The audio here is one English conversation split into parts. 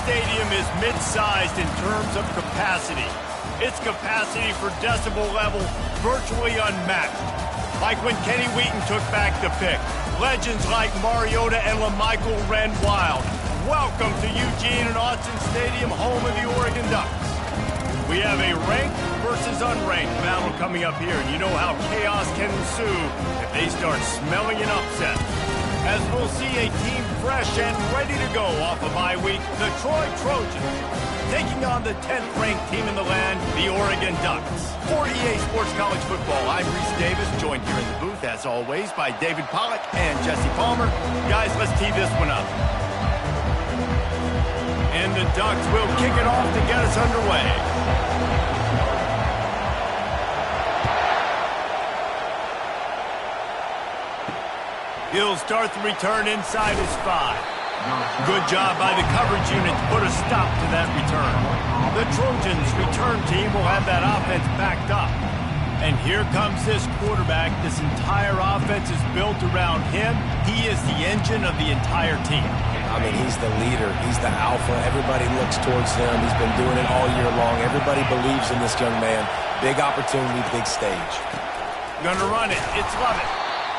stadium is mid-sized in terms of capacity. Its capacity for decibel level virtually unmatched. Like when Kenny Wheaton took back the pick. Legends like Mariota and LaMichael ran wild. Welcome to Eugene and Autzen Stadium, home of the Oregon Ducks. We have a ranked versus unranked battle coming up here, and you know how chaos can ensue if they start smelling an upset. As we'll see a team fresh and ready to go off a bye week, the Troy Trojans, taking on the 10th-ranked team in the land, the Oregon Ducks. 48 Sports College Football. I'm Reese Davis, joined here in the booth, as always, by David Pollack and Jesse Palmer. Guys, let's tee this one up. And the Ducks will kick it off to get us underway. He'll start the return inside his 5. Good job by the coverage unit to put a stop to that return. The Trojans' return team will have that offense backed up. And here comes this quarterback. This entire offense is built around him. He is the engine of the entire team. I mean, he's the leader. He's the alpha. Everybody looks towards him. He's been doing it all year long. Everybody believes in this young man. Big opportunity, big stage. Gonna run it. It's Lovett.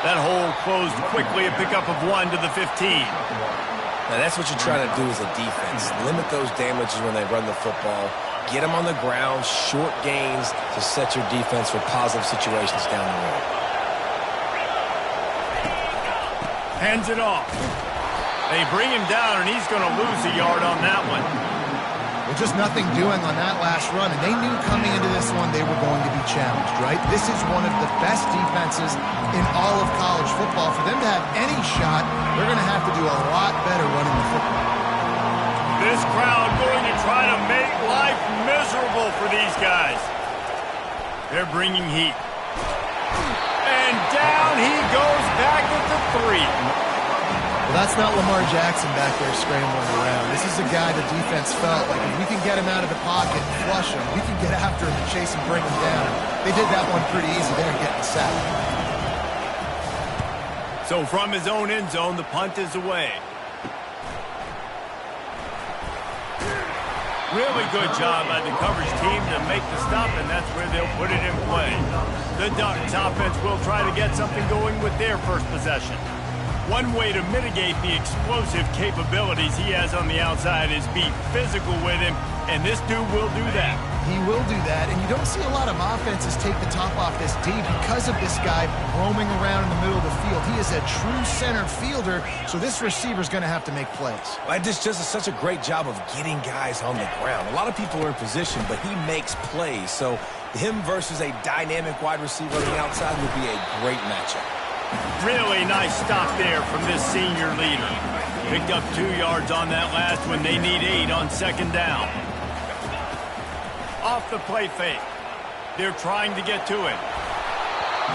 That hole closed quickly, a pickup of 1 to the 15. Now, that's what you're trying to do as a defense. Limit those damages when they run the football. Get them on the ground, short gains to set your defense for positive situations down the road. Hands it off. They bring him down, and he's going to lose a yard on that one. Well, just nothing doing on that last run, and they knew coming into this one they were going to be challenged, right? This is one of the best defenses in all of college football. For them to have any shot, they're going to have to do a lot better running the football. This crowd going to try to make life miserable for these guys. They're bringing heat. And down he goes back at the 3. Well, that's not Lamar Jackson back there scrambling around. This is a guy the defense felt like if we can get him out of the pocket and flush him, we can get after him and chase and bring him down. They did that one pretty easy there and getting the sack. So from his own end zone, the punt is away. Really good job by the coverage team to make the stop, and that's where they'll put it in play. The Ducks offense will try to get something going with their first possession. One way to mitigate the explosive capabilities he has on the outside is be physical with him, and this dude will do that. He will do that, and you don't see a lot of offenses take the top off this D because of this guy roaming around in the middle of the field. He is a true center fielder, so this receiver's going to have to make plays. This just is such a great job of getting guys on the ground. A lot of people are in position, but he makes plays, so him versus a dynamic wide receiver on the outside would be a great matchup. Really nice stop there from this senior leader. Picked up 2 yards on that last one. They need 8 on second down. Off the play fake. They're trying to get to him.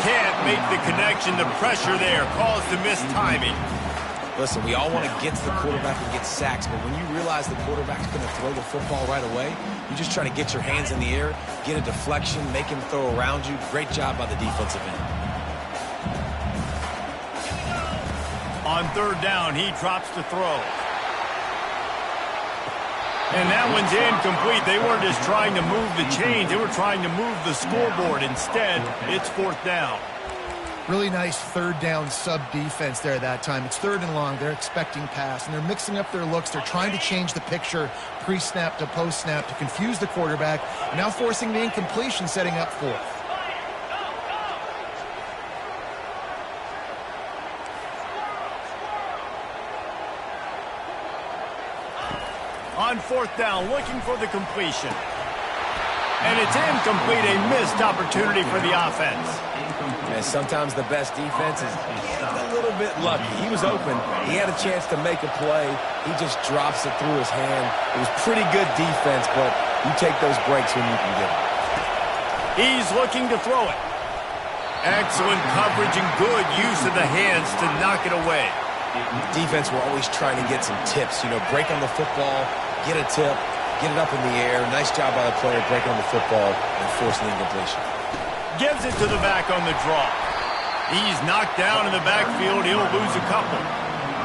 Can't make the connection. The pressure there caused the missed timing. Listen, we all want to get to the quarterback and get sacks, but when you realize the quarterback's going to throw the football right away, you just try to get your hands in the air, get a deflection, make him throw around you. Great job by the defensive end. On third down, he drops to throw. And that one's incomplete. They weren't just trying to move the chains. They were trying to move the scoreboard. Instead, it's fourth down. Really nice third down sub-defense there that time. It's third and long. They're expecting pass, and they're mixing up their looks. They're trying to change the picture pre-snap to post-snap to confuse the quarterback, and now forcing the incompletion, setting up fourth. On fourth down, looking for the completion. And it's incomplete, a missed opportunity for the offense. And sometimes the best defense is a little bit lucky. He was open. He had a chance to make a play. He just drops it through his hand. It was pretty good defense, but you take those breaks when you can get them. He's looking to throw it. Excellent coverage and good use of the hands to knock it away. Defense, we're always trying to get some tips. You know, break on the football, get a tip, get it up in the air. Nice job by the player breaking on the football and forcing the incompletion. Gives it to the back on the draw. He's knocked down in the backfield. He'll lose a couple.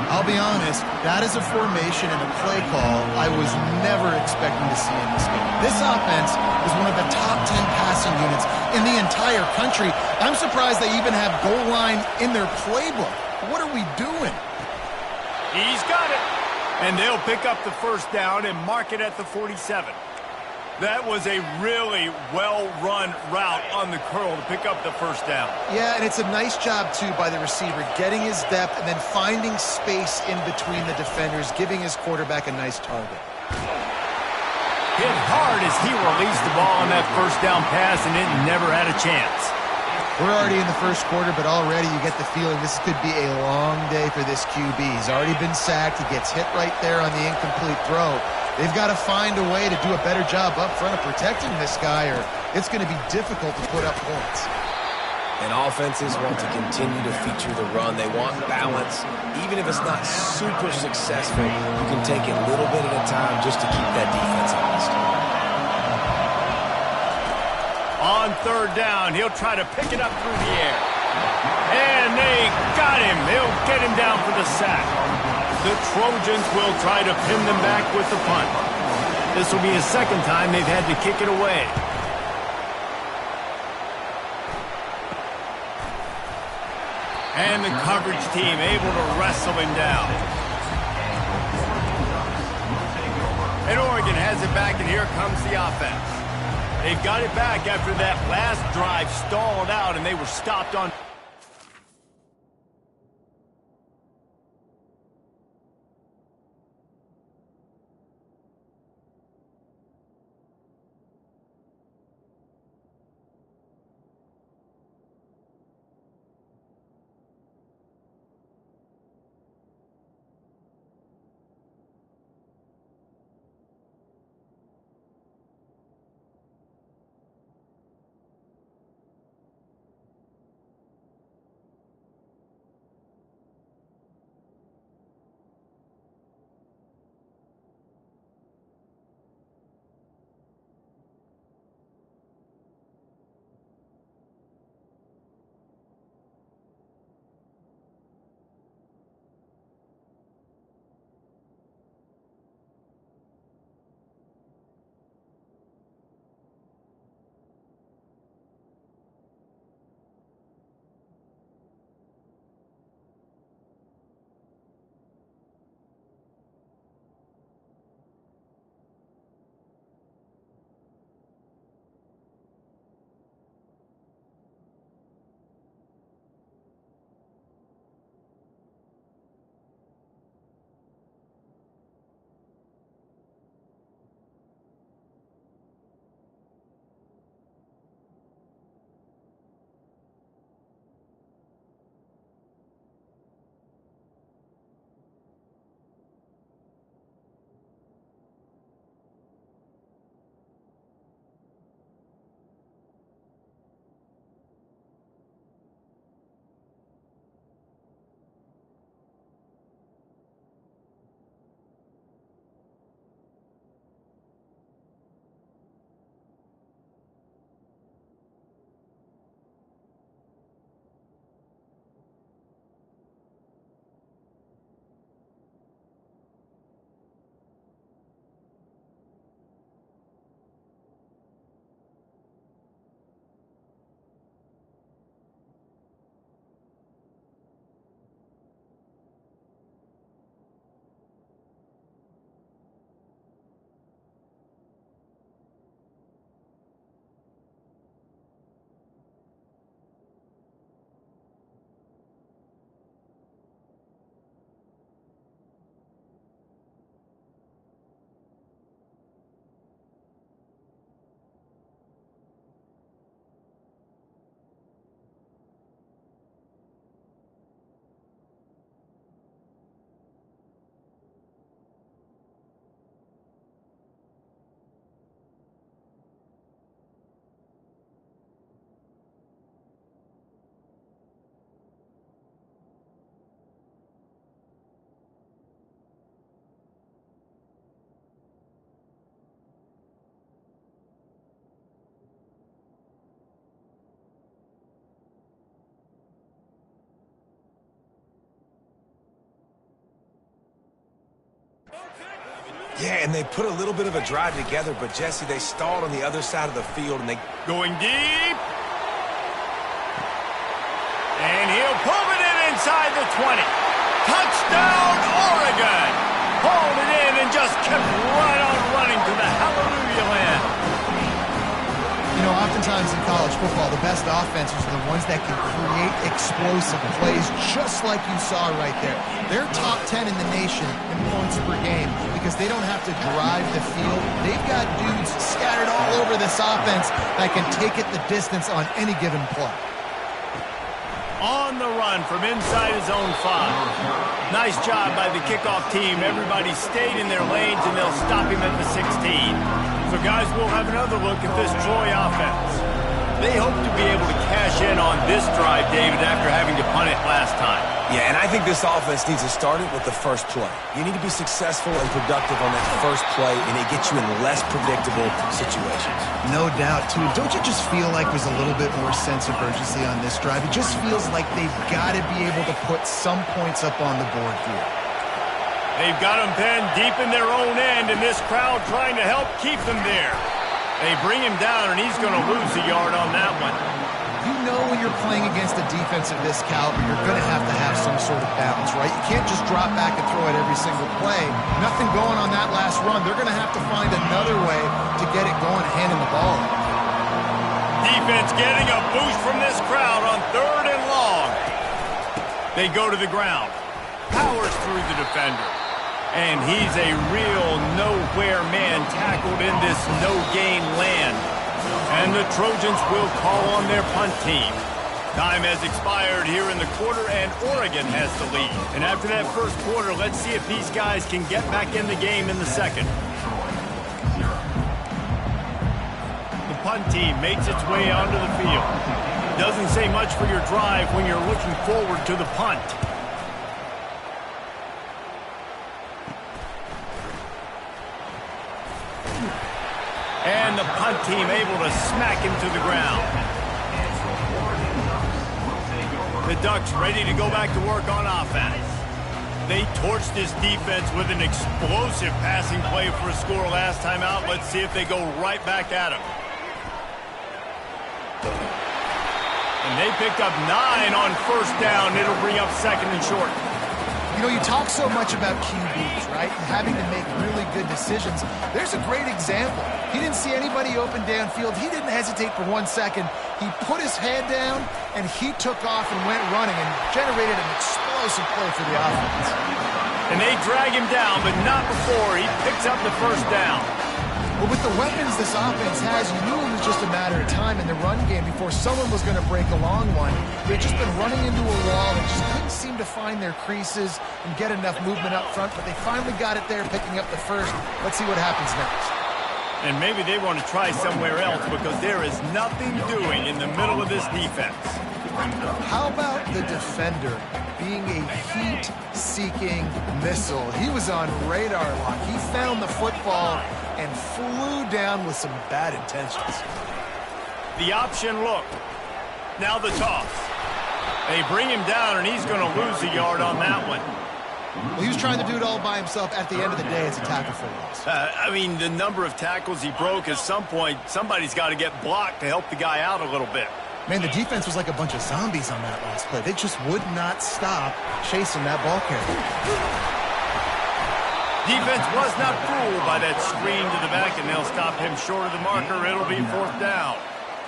I'll be honest, that is a formation and a play call I was never expecting to see in this game. This offense is one of the top 10 passing units in the entire country. I'm surprised they even have goal line in their playbook. What are we doing? He's got it. And they'll pick up the first down and mark it at the 47. That was a really well-run route on the curl to pick up the first down. Yeah, and it's a nice job, too, by the receiver, getting his depth and then finding space in between the defenders, giving his quarterback a nice target. Hit hard as he released the ball on that first down pass, and it never had a chance. We're already in the first quarter, but already you get the feeling this could be a long day for this QB. He's already been sacked. He gets hit right there on the incomplete throw. They've got to find a way to do a better job up front of protecting this guy, or it's going to be difficult to put up points. And offenses want to continue to feature the run. They want balance. Even if it's not super successful, you can take it a little bit at a time just to keep that defense honest. On third down, he'll try to pick it up through the air. And they got him. They'll get him down for the sack. The Trojans will try to pin them back with the punt. This will be the second time they've had to kick it away. And the coverage team able to wrestle him down. And Oregon has it back, and here comes the offense. They've got it back after that last drive stalled out, and they were stopped on... Yeah, and they put a little bit of a drive together, but Jesse, they stalled on the other side of the field, and they... Going deep. And he'll pull it in inside the 20. Touchdown, Oregon! Hauled it in and just kept right on running to the hallelujah land. You know, oftentimes in college football, the best offenses are the ones that can create explosive plays, just like you saw right there. They're top 10 in the nation in points per game because they don't have to drive the field. They've got dudes scattered all over this offense that can take it the distance on any given play. On the run from inside his own 5. Nice job by the kickoff team. Everybody stayed in their lanes, and they'll stop him at the 16. So, guys, we'll have another look at this Troy offense. They hope to be able to cash in on this drive, David, after having to punt it last time. Yeah, and I think this offense needs to start it with the first play. You need to be successful and productive on that first play, and it gets you in less predictable situations. No doubt, too. Don't you just feel like there's a little bit more sense of urgency on this drive? It just feels like they've got to be able to put some points up on the board here. They've got him pinned deep in their own end, and this crowd trying to help keep them there. They bring him down, and he's going to lose a yard on that one. You know when you're playing against a defense of this caliber, you're going to have some sort of balance, right? You can't just drop back and throw it every single play. Nothing going on that last run. They're going to have to find another way to get it going and handing the ball. Defense getting a boost from this crowd on 3rd and long. They go to the ground. Powers through the defender. And he's a real nowhere man tackled in this no-gain land. And the Trojans will call on their punt team. Time has expired here in the quarter, and Oregon has the lead. And after that first quarter, let's see if these guys can get back in the game in the second. The punt team makes its way onto the field. Doesn't say much for your drive when you're looking forward to the punt. And the punt team able to smack him to the ground. The Ducks ready to go back to work on offense. They torched this defense with an explosive passing play for a score last time out. Let's see if they go right back at him. And they picked up 9 on first down. It'll bring up 2nd and short. You know, you talk so much about QBs, right? And having to make really good decisions. There's a great example. He didn't see anybody open downfield. He didn't hesitate for 1 second. He put his head down, and he took off and went running and generated an explosive play for the offense. And they drag him down, but not before he picks up the first down. But with the weapons this offense has, you knew it was just a matter of time in the run game before someone was going to break a long one. They'd just been running into a wall and just couldn't seem to find their creases and get enough movement up front, but they finally got it there, picking up the first. Let's see what happens next. And maybe they want to try somewhere else because there is nothing doing in the middle of this defense. How about the defender being a heat-seeking missile? He was on radar lock. He found the football and flew down with some bad intentions. The option look. Now the toss. They bring him down, and he's going to lose a yard on that one. Well, he was trying to do it all by himself. At the end of the day, it's a tackle for loss. I mean, the number of tackles he broke, at some point, somebody's got to get blocked to help the guy out a little bit. Man, the defense was like a bunch of zombies on that last play. They just would not stop chasing that ball carrier. Defense was not fooled by that screen to the back, and they'll stop him short of the marker. It'll be 4th down.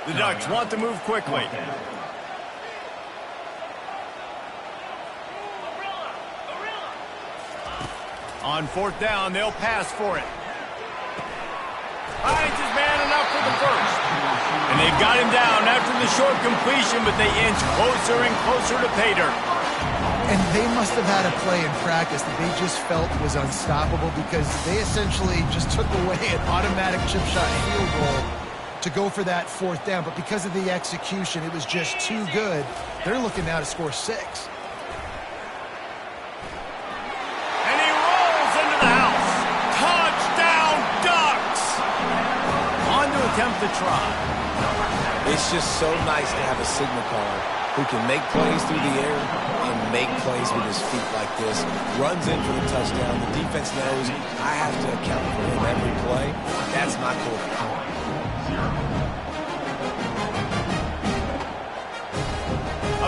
The Ducks want to move quickly. On 4th down, they'll pass for it. Finds his man enough for the first. And they've got him down after the short completion, but they inch closer and closer to pay dirt. And they must have had a play in practice that they just felt was unstoppable because they essentially just took away an automatic chip shot field goal to go for that 4th down. But because of the execution, it was just too good. They're looking now to score 6. And he rolls into the house. Touchdown, Ducks! On to attempt the try. It's just so nice to have a signal caller who can make plays through the air and make plays with his feet like this. Runs in for the touchdown. The defense knows I have to account for him every play. That's my quarterback.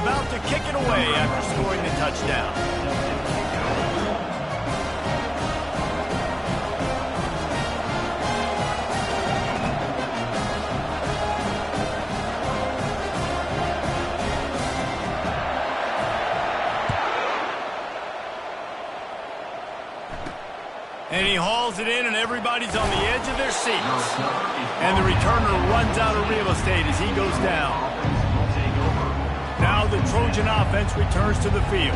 About to kick it away after scoring the touchdown. And he hauls it in, and everybody's on the edge of their seats. And the returner runs out of real estate as he goes down. Now the Trojan offense returns to the field.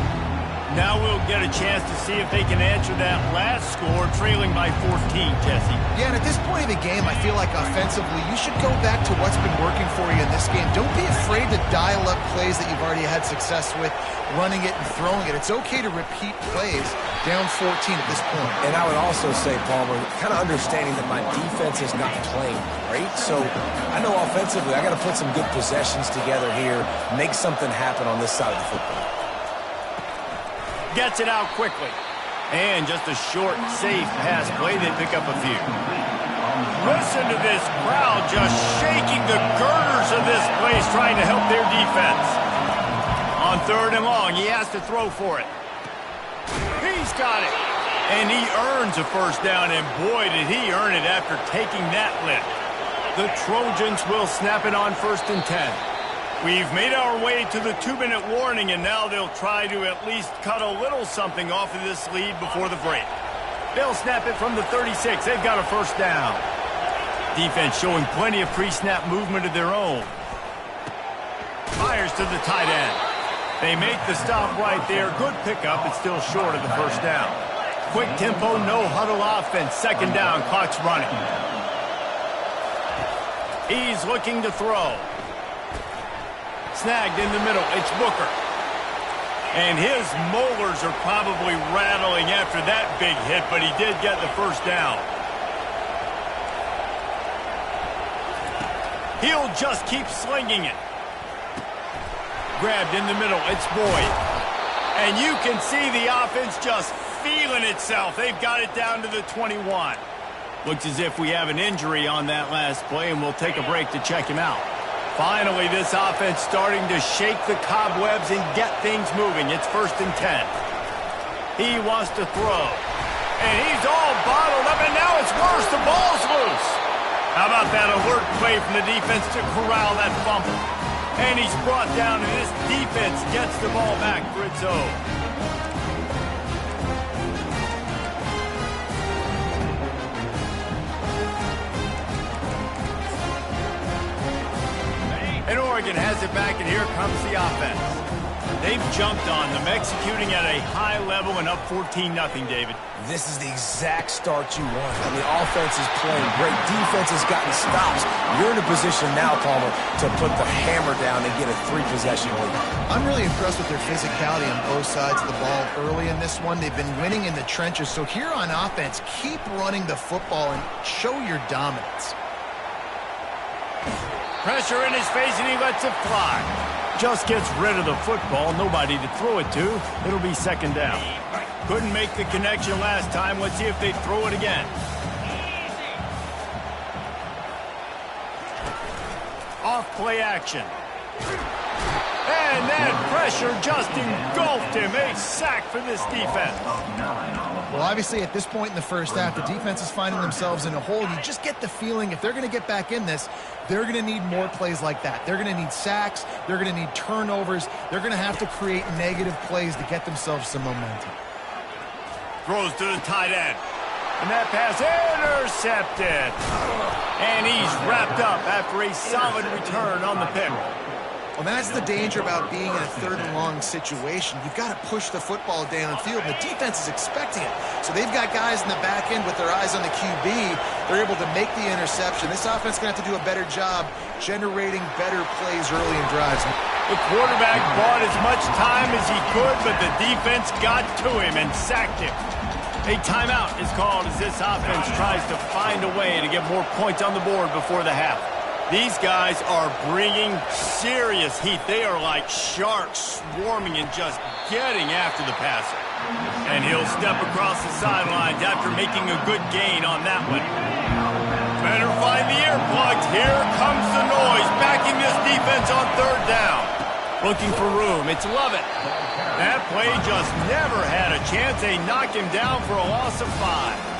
Now we'll get a chance to see if they can answer that last score, trailing by 14, Jesse. Yeah, and at this point in the game, I feel like offensively, you should go back to what's been working for you in this game. Don't be afraid to dial up plays that you've already had success with, running it and throwing it. It's okay to repeat plays down 14 at this point. And I would also say, Palmer, kind of understanding that my defense is not playing great. So I know offensively I got to put some good possessions together here, make something happen on this side of the football. Gets it out quickly. And just a short, safe pass play. They pick up a few. Listen to this crowd just shaking the girders of this place, trying to help their defense. On 3rd and long, he has to throw for it. He's got it. And he earns a first down, and boy, did he earn it after taking that lift. The Trojans will snap it on 1st and 10. We've made our way to the 2-minute warning, and now they'll try to at least cut a little something off of this lead before the break. They'll snap it from the 36. They've got a first down. Defense showing plenty of pre-snap movement of their own. Fires to the tight end. They make the stop right there. Good pickup. It's still short of the first down. Quick tempo, no huddle offense. 2nd down, clock's running. He's looking to throw. Snagged in the middle. It's Booker. And his molars are probably rattling after that big hit, but he did get the first down. He'll just keep slinging it. Grabbed in the middle. It's Boyd. And you can see the offense just feeling itself. They've got it down to the 21. Looks as if we have an injury on that last play, and we'll take a break to check him out. Finally, this offense starting to shake the cobwebs and get things moving. It's 1st and 10. He wants to throw. And he's all bottled up, and now it's worse. The ball's loose. How about that alert play from the defense to corral that fumble? And he's brought down, and this defense gets the ball back for its own. And Oregon has it back, and here comes the offense. They've jumped on them, executing at a high level and up 14-0, David. This is the exact start you want. I mean, offense is playing great. Defense has gotten stops. You're in a position now, Palmer, to put the hammer down and get a 3-possession lead. I'm really impressed with their physicality on both sides of the ball early in this one. They've been winning in the trenches. So here on offense, keep running the football and show your dominance. Pressure in his face, and he lets it fly. Just gets rid of the football. Nobody to throw it to. It'll be 2nd down. Couldn't make the connection last time. Let's see if they throw it again. Off play action. And that pressure just engulfed him. A sack for this defense. Well, obviously, at this point in the first half, the defense is finding themselves in a hole. You just get the feeling if they're going to get back in this, they're going to need more plays like that. They're going to need sacks. They're going to need turnovers. They're going to have to create negative plays to get themselves some momentum. Throws to the tight end. And that pass intercepted. And he's wrapped up after a solid return on the pick. Well, that's the danger about being in a 3rd and long situation. You've got to push the football downfield, and the defense is expecting it. So they've got guys in the back end with their eyes on the QB. They're able to make the interception. This offense is going to have to do a better job generating better plays early in drives. The quarterback bought as much time as he could, but the defense got to him and sacked him. A timeout is called as this offense tries to find a way to get more points on the board before the half. These guys are bringing serious heat. They are like sharks swarming and just getting after the passer. And he'll step across the sidelines after making a good gain on that one. Better find the earplugs. Here comes the noise, backing this defense on third down. Looking for room. It's Lovett. That play just never had a chance. They knock him down for a loss of 5.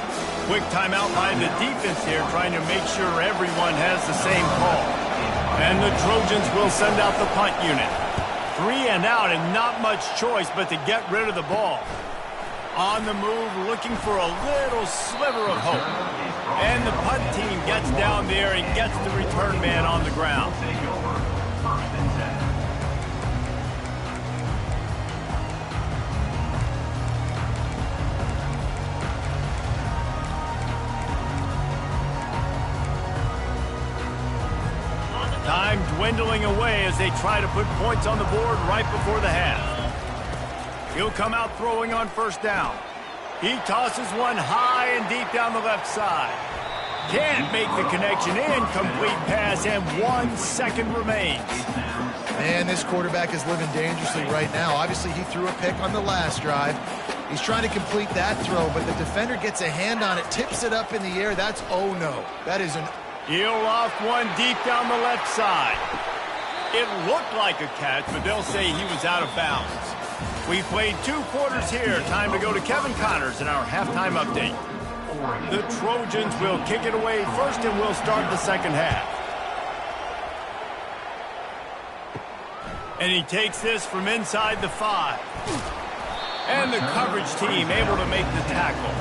Quick timeout by the defense here, trying to make sure everyone has the same call. And the Trojans will send out the punt unit. 3 and out, and not much choice but to get rid of the ball. On the move, looking for a little sliver of hope. And the punt team gets down there and gets the return man on the ground. Time dwindling away as they try to put points on the board right before the half. He'll come out throwing on first down. He tosses one high and deep down the left side. Can't make the connection. Incomplete pass, and 1 second remains. Man, this quarterback is living dangerously right now. Obviously, he threw a pick on the last drive. He's trying to complete that throw, but the defender gets a hand on it, tips it up in the air. That's oh no. That is an... He'll off one deep down the left side. It looked like a catch, but they'll say he was out of bounds. We played 2 quarters here. Time to go to Kevin Connors in our halftime update. The Trojans will kick it away first, and we'll start the second half. And he takes this from inside the 5. And the coverage team able to make the tackle.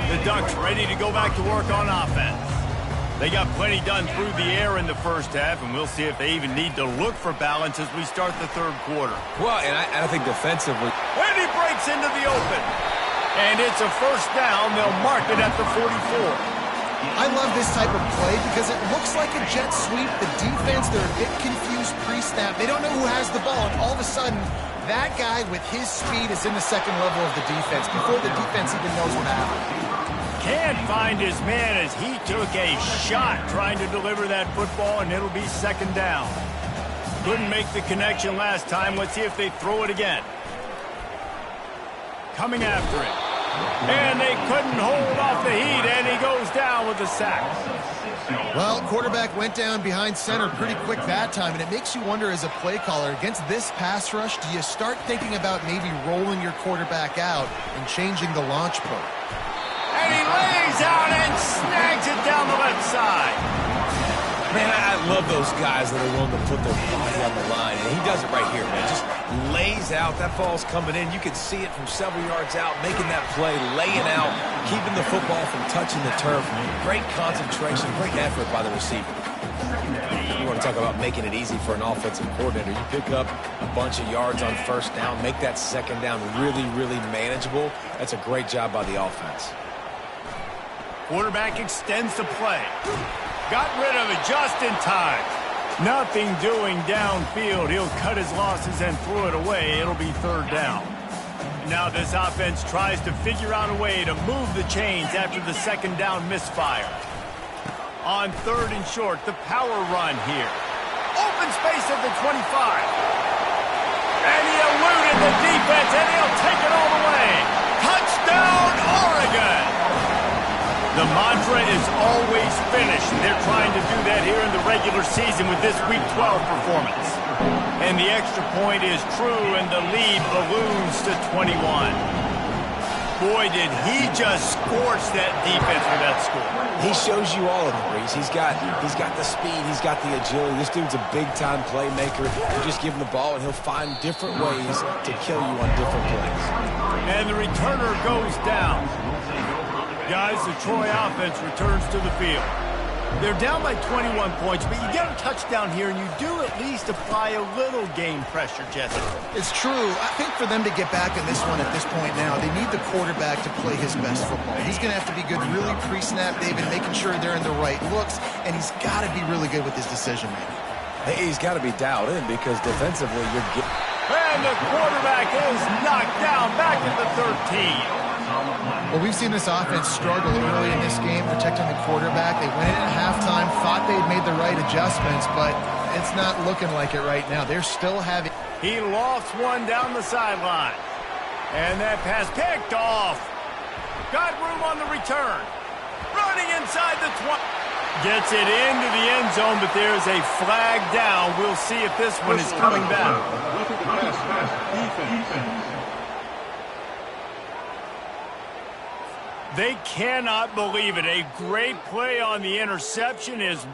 The Ducks ready to go back to work on offense. They got plenty done through the air in the first half, and we'll see if they even need to look for balance as we start the third quarter. Well, and I think defensively... And he breaks into the open. And it's a first down. They'll mark it at the 44. I love this type of play because it looks like a jet sweep. The defense, they're a bit confused pre-snap. They don't know who has the ball, and all of a sudden, that guy with his speed is in the second level of the defense before the defense even knows what happened. Can't find his man as he took a shot trying to deliver that football, and it'll be second down. Couldn't make the connection last time. Let's see if they throw it again. Coming after it. And they couldn't hold off the heat, and he goes down with a sack. Well, quarterback went down behind center pretty quick that time, and it makes you wonder as a play caller, against this pass rush, do you start thinking about maybe rolling your quarterback out and changing the launch point? And he lays out and snags it down the left side. Man, I love those guys that are willing to put their body on the line, and he does it right here, man. Just lays out. That ball's coming in. You can see it from several yards out, making that play, laying out, keeping the football from touching the turf. Great concentration, great effort by the receiver. You want to talk about making it easy for an offensive coordinator. You pick up a bunch of yards on first down, make that second down really, really manageable. That's a great job by the offense. Quarterback extends the play. Got rid of it just in time. Nothing doing downfield. He'll cut his losses and throw it away. It'll be third down. Now this offense tries to figure out a way to move the chains after the second down misfire. On third and short, the power run here. Open space at the 25. And he eluded the defense, and he'll take it all the way. Touchdown, Oregon! The mantra is always finish. They're trying to do that here in the regular season with this Week 12 performance. And the extra point is true, and the lead balloons to 21. Boy, did he just scorch that defense with that score. He shows you all of it, Reese. He's got the speed. He's got the agility. This dude's a big-time playmaker. You just give him the ball, and he'll find different ways to kill you on different plays. And the returner goes down. Guys, the Troy offense returns to the field. They're down by 21 points, but you get a touchdown here, and you do at least apply a little game pressure, Jesse. It's true. I think for them to get back in this one at this point now, they need the quarterback to play his best football. He's going to have to be good really pre-snap, David, making sure they're in the right looks, and he's got to be really good with his decision-making. Hey, he's got to be dialed in because defensively you're getting... And the quarterback is knocked down back at the 13. Well, we've seen this offense struggle early in this game, protecting the quarterback. They went in at halftime, thought they'd made the right adjustments, but it's not looking like it right now. They're still having... He lofts one down the sideline. And that pass picked off. Got room on the return. Running inside the 20. Gets it into the end zone, but there's a flag down. We'll see if this one is coming back. They cannot believe it. A great play on the interception is...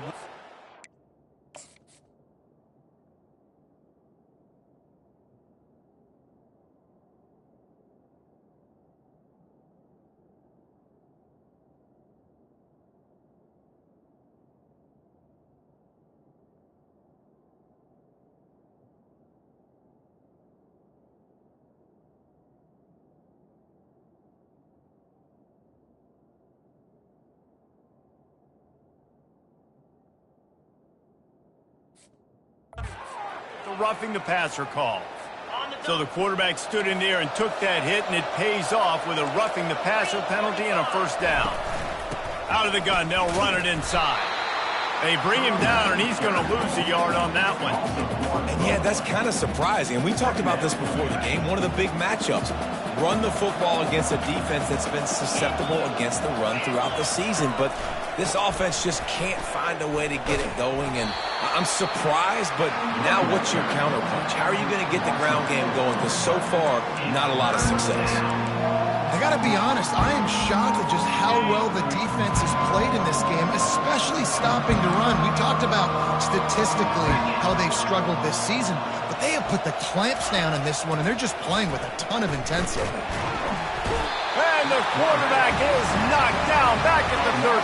roughing the passer call. So the quarterback stood in there and took that hit, and it pays off with a roughing the passer penalty and a first down. Out of the gun, they'll run it inside. They bring him down, and he's going to lose a yard on that one. And yeah, that's kind of surprising. And we talked about this before the game. One of the big matchups. Run the football against a defense that's been susceptible against the run throughout the season. But this offense just can't find a way to get it going. And I'm surprised, but now what's your counterpunch? How are you going to get the ground game going? Because so far, not a lot of success. I got to be honest, I am shocked at just how well the defense has played in this game, especially stopping the run. We talked about statistically how they've struggled this season, but they have put the clamps down in this one, and they're just playing with a ton of intensity. And the quarterback is knocked down back at the 13.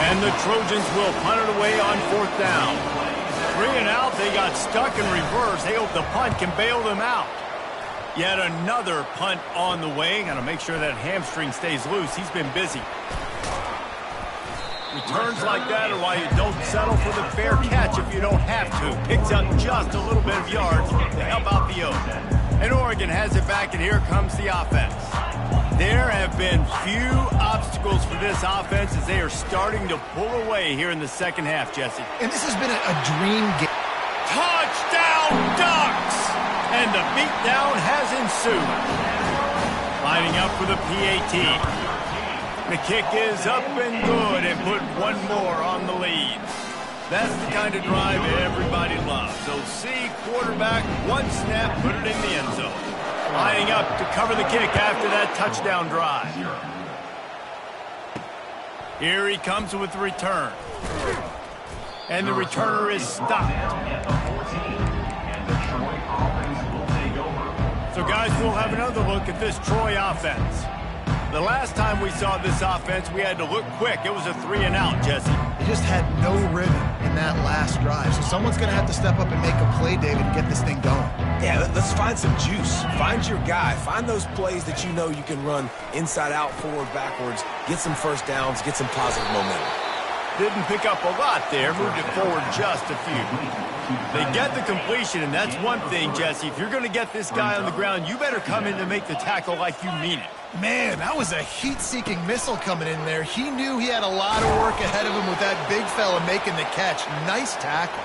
And the Trojans will punt it away on fourth down. 3 and out, they got stuck in reverse. They hope the punt can bail them out. Yet another punt on the way. Got to make sure that hamstring stays loose. He's been busy. Returns like that are why you don't settle for the fair catch if you don't have to. Picks up just a little bit of yards to help out the Oaks. And Oregon has it back, and here comes the offense. There have been few obstacles for this offense as they are starting to pull away here in the second half, Jesse. And this has been a dream game. Touchdown, Ducks! And the beatdown has ensued. Lining up for the PAT. The kick is up and good and put one more on the lead. That's the kind of drive everybody loves. So see quarterback, one snap, put it in the end zone. Lining up to cover the kick after that touchdown drive. Here he comes with the return. And the returner is stopped. So guys, we'll have another look at this Troy offense. The last time we saw this offense, we had to look quick. It was a 3 and out, Jesse. They just had no rhythm in that last drive. So someone's going to have to step up and make a play, David, to get this thing going. Yeah, let's find some juice. Find your guy. Find those plays that you know you can run inside out, forward, backwards. Get some first downs. Get some positive momentum. Didn't pick up a lot there. Moved it forward just a few. They get the completion, and that's one thing, Jesse. If you're going to get this guy on the ground, you better come in to make the tackle like you mean it. Man, that was a heat-seeking missile coming in there. He knew he had a lot of work ahead of him with that big fella making the catch. Nice tackle.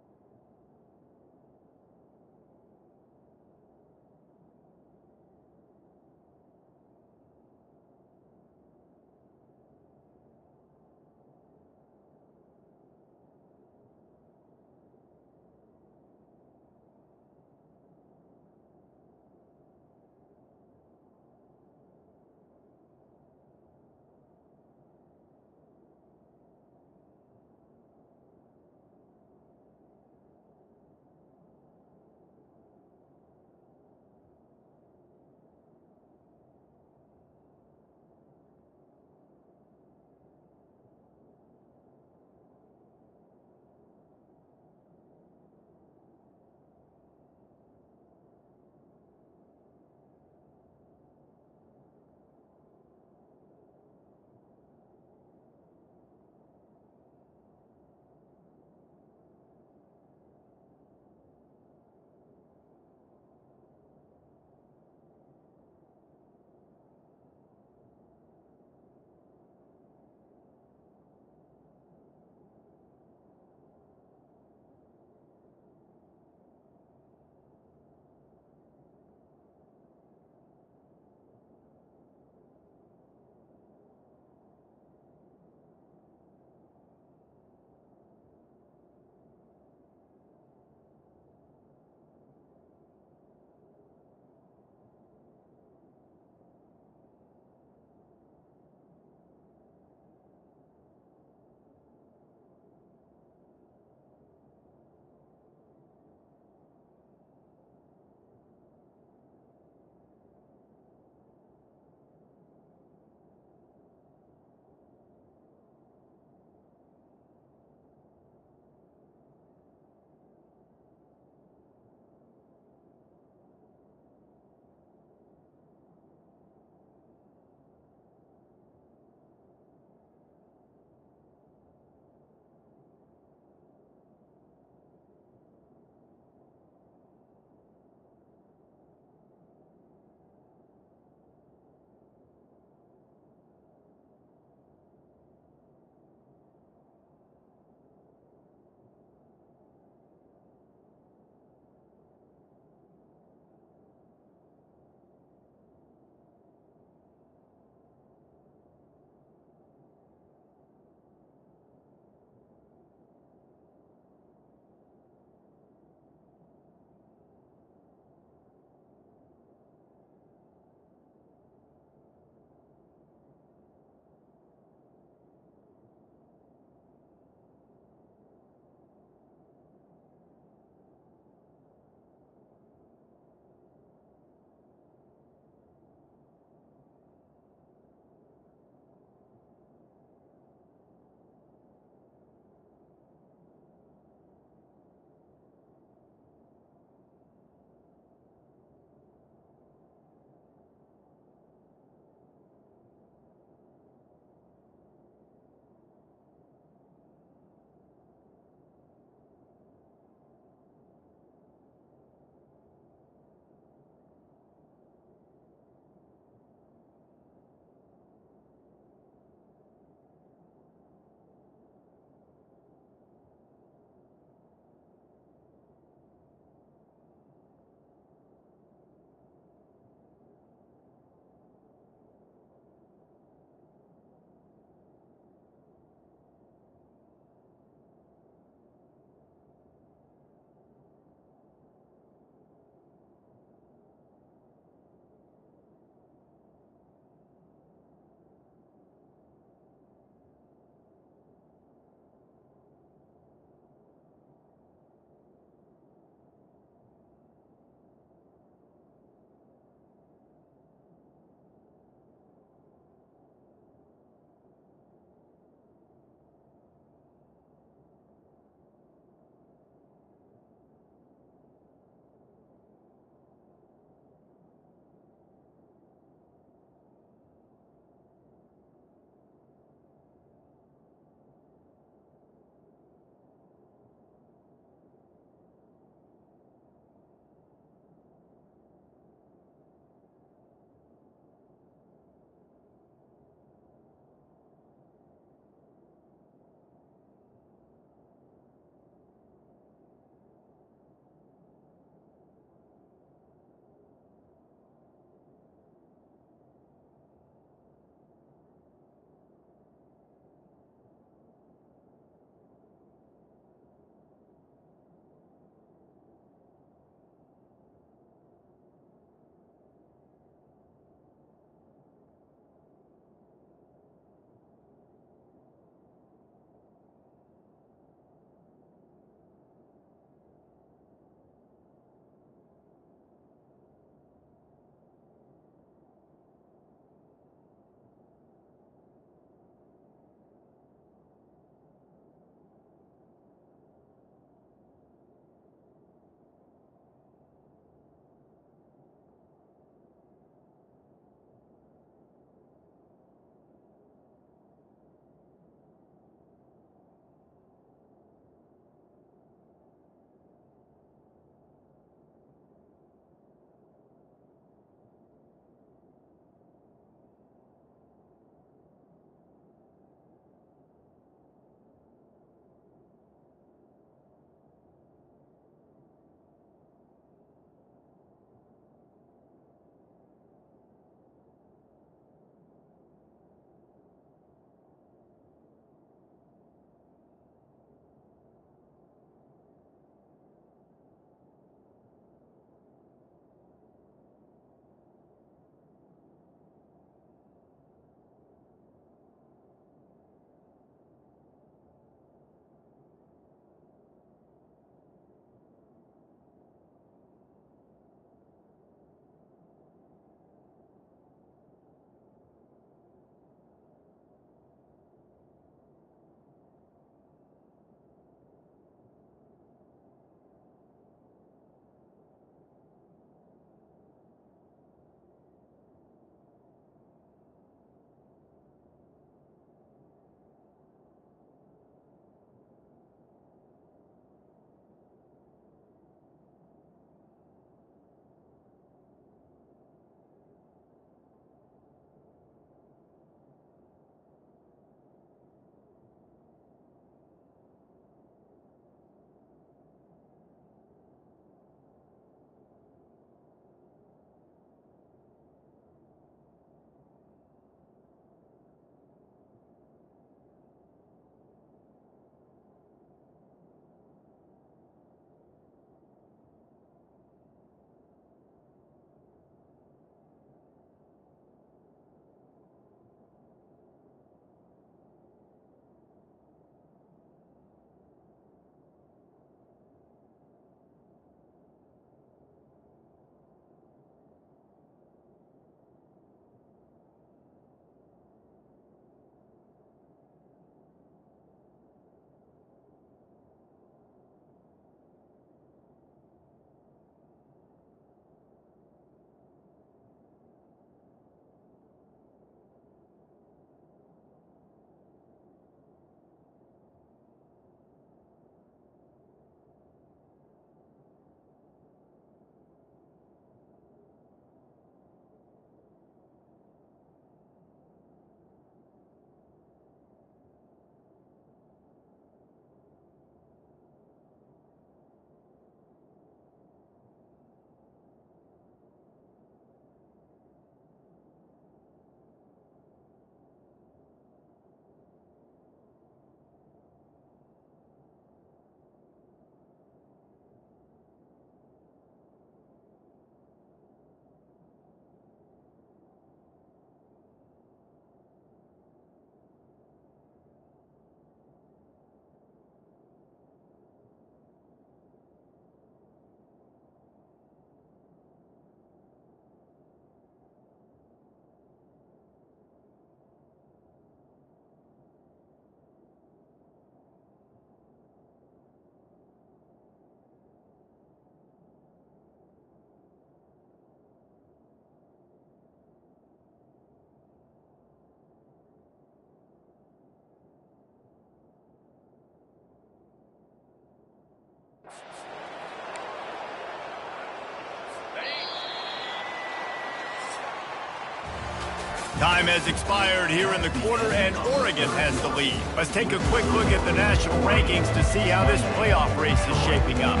Time has expired here in the quarter, and Oregon has the lead. Let's take a quick look at the national rankings to see how this playoff race is shaping up.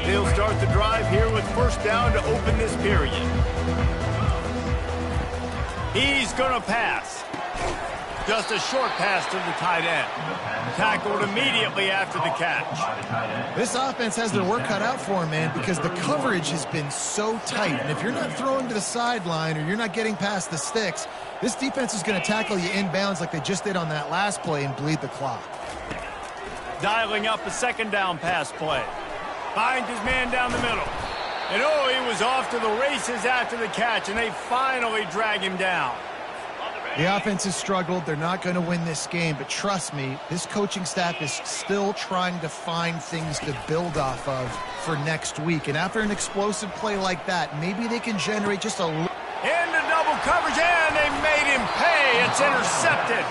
They'll start the drive here with first down to open this period. He's going to pass. Just a short pass to the tight end. Tackled immediately after the catch. This offense has their work cut out for them, man, because the coverage has been so tight. And if you're not throwing to the sideline or you're not getting past the sticks, this defense is going to tackle you inbounds like they just did on that last play and bleed the clock. Dialing up a second down pass play. Finds his man down the middle. And oh, he was off to the races after the catch, and they finally drag him down. The offense has struggled. They're not going to win this game, but trust me, this coaching staff is still trying to find things to build off of for next week. And after an explosive play like that, maybe they can generate just a little. Into double coverage, and they made him pay. It's intercepted.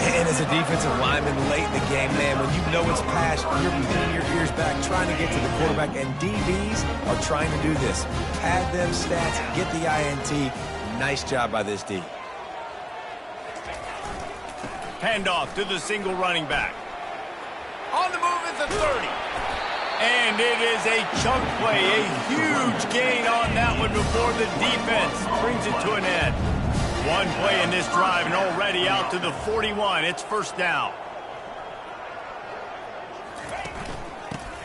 And as a defensive lineman late in the game, man, when you know it's past, you're pinning your ears back, trying to get to the quarterback, and DBs are trying to do this. Pad them stats, get the INT. Nice job by this D. Handoff to the single running back. On the move is the 30. And it is a chunk play, a huge gain on that one before the defense brings it to an end. One play in this drive and already out to the 41. It's first down.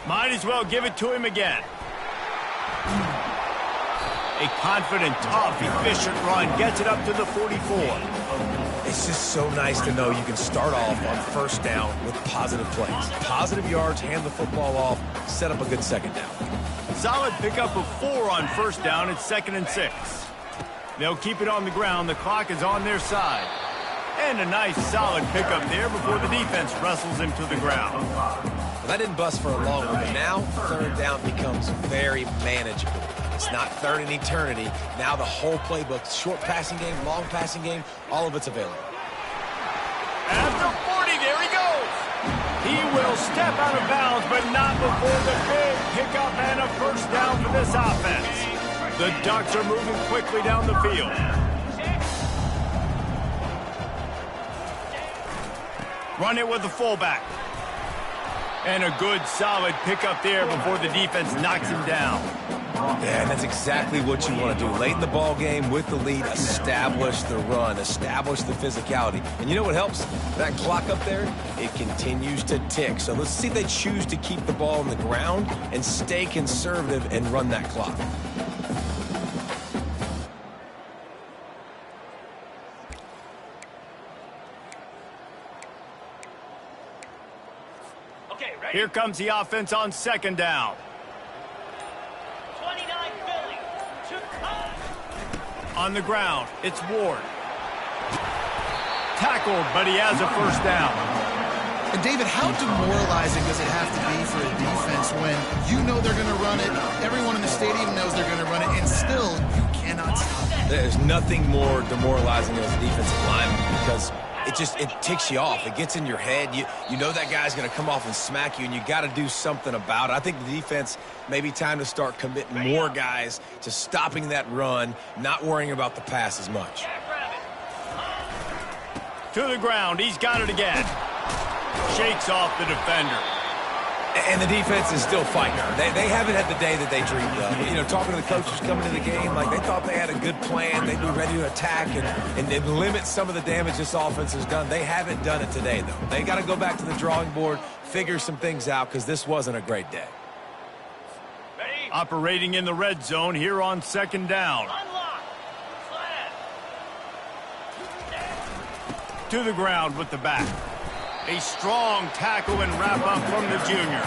Might as well give it to him again. A confident, tough, efficient run gets it up to the 44. It's just so nice to know you can start off on first down with positive plays. Positive yards, hand the football off, set up a good second down. Solid pickup of 4 on first down. It's 2nd and 6. They'll keep it on the ground. The clock is on their side. And a nice solid pickup there before the defense wrestles him to the ground. Well, that didn't bust for a long one, but now third down becomes very manageable. It's not third in eternity. Now the whole playbook, short passing game, long passing game, all of it's available. After 40, there he goes. He will step out of bounds, but not before the big pickup and a first down for this offense. The Ducks are moving quickly down the field. Run it with the fullback. And a good, solid pickup there before the defense knocks him down. Yeah, and that's exactly what you want to do. Late in the ball game with the lead, establish the run, establish the physicality. And you know what helps? That clock up there, it continues to tick. So let's see if they choose to keep the ball on the ground and stay conservative and run that clock. Okay, ready? Here comes the offense on second down. On the ground, it's Ward. Tackled, but he has a first down. And David, how demoralizing does it have to be for a defense when you know they're going to run it, everyone in the stadium knows they're going to run it, and still you cannot stop it? There's nothing more demoralizing as a defensive lineman because it ticks you off. It gets in your head. You know that guy's going to come off and smack you, and you got to do something about it. I think the defense maybe time to start committing more guys to stopping that run, not worrying about the pass as much. To the ground. He's got it again. Shakes off the defender. And the defense is still fighting. They haven't had the day that they dreamed of. You know, talking to the coaches coming into the game, like they thought they had a good plan. They'd be ready to attack and limit some of the damage this offense has done. They haven't done it today, though. They got to go back to the drawing board, figure some things out, because this wasn't a great day. Operating in the red zone here on second down. To the ground with the back. A strong tackle and wrap-up from the junior.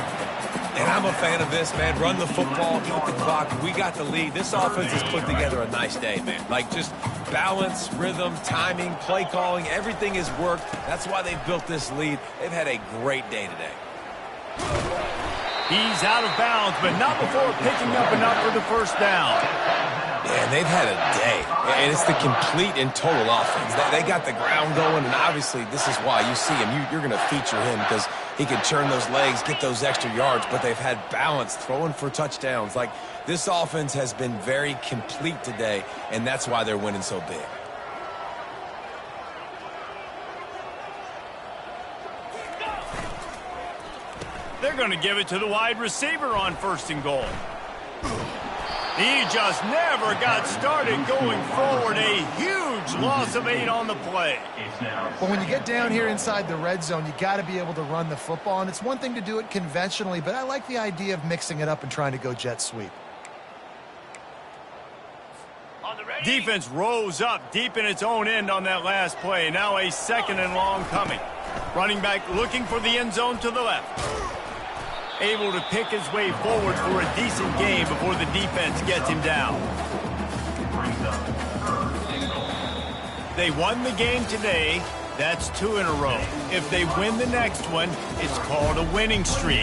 And I'm a fan of this, man. Run the football, eat the clock. We got the lead. This offense has put together a nice day, man. Like, just balance, rhythm, timing, play calling, everything has worked. That's why they've built this lead. They've had a great day today. He's out of bounds, but not before picking up enough for the first down. Yeah, Man, they've had a day, and it's the complete and total offense. They got the ground going, and obviously this is why you see him. You're going to feature him because he can turn those legs, get those extra yards, but they've had balance, throwing for touchdowns. Like, this offense has been very complete today, and that's why they're winning so big. They're going to give it to the wide receiver on 1st and goal. He just never got started going forward. A huge loss of 8 on the play. But when you get down here inside the red zone, you got to be able to run the football. And it's one thing to do it conventionally, but I like the idea of mixing it up and trying to go jet sweep. Defense rose up deep in its own end on that last play. Now a 2nd and long coming. Running back looking for the end zone to the left. Able to pick his way forward for a decent game before the defense gets him down. They won the game today. That's 2 in a row. If they win the next one, it's called a winning streak.